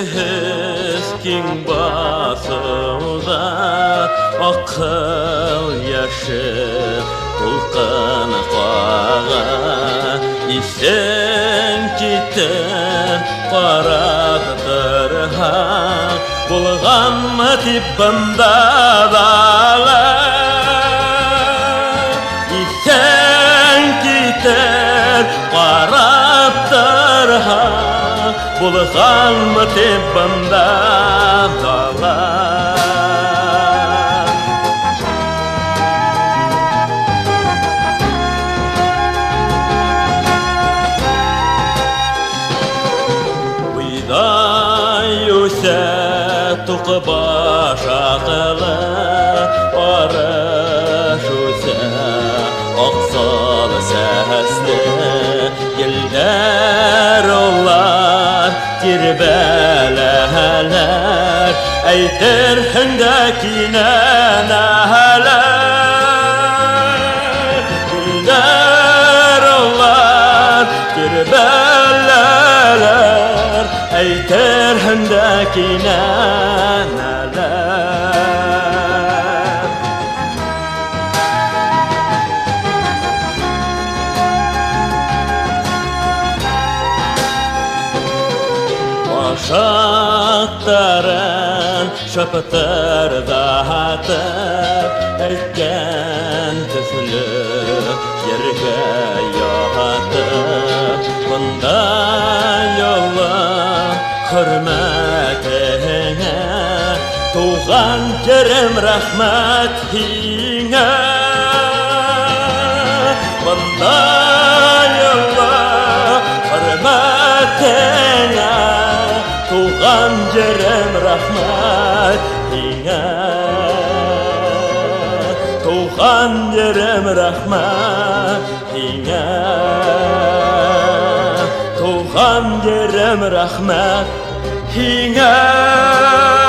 Keskin basıda akıl yaşı Tulqan qağa isen kiten qaratdırha Bulğan mı tibbanda dağlar İsen kiten qaratdırha Bulğan mı tibbanda dağlar Tuqba şaqılı Arışusa Oqsal səhəsli Yıllar olar Tirbələhələr Əytir hündəkinə nəhələr Yıllar olar Tirbələhələr Əytir hündəkinə nələr Başaqların şöptür dağıtır Əytgən tüflü yergə yağıtır Bunda yolla hürmetine Tuğan Kerem rahmet hine Bunda yolla hürmetine Tuğan Kerem rahmet hine Tuğan Kerem rahmet hine Tuğan Kerem rahmet hine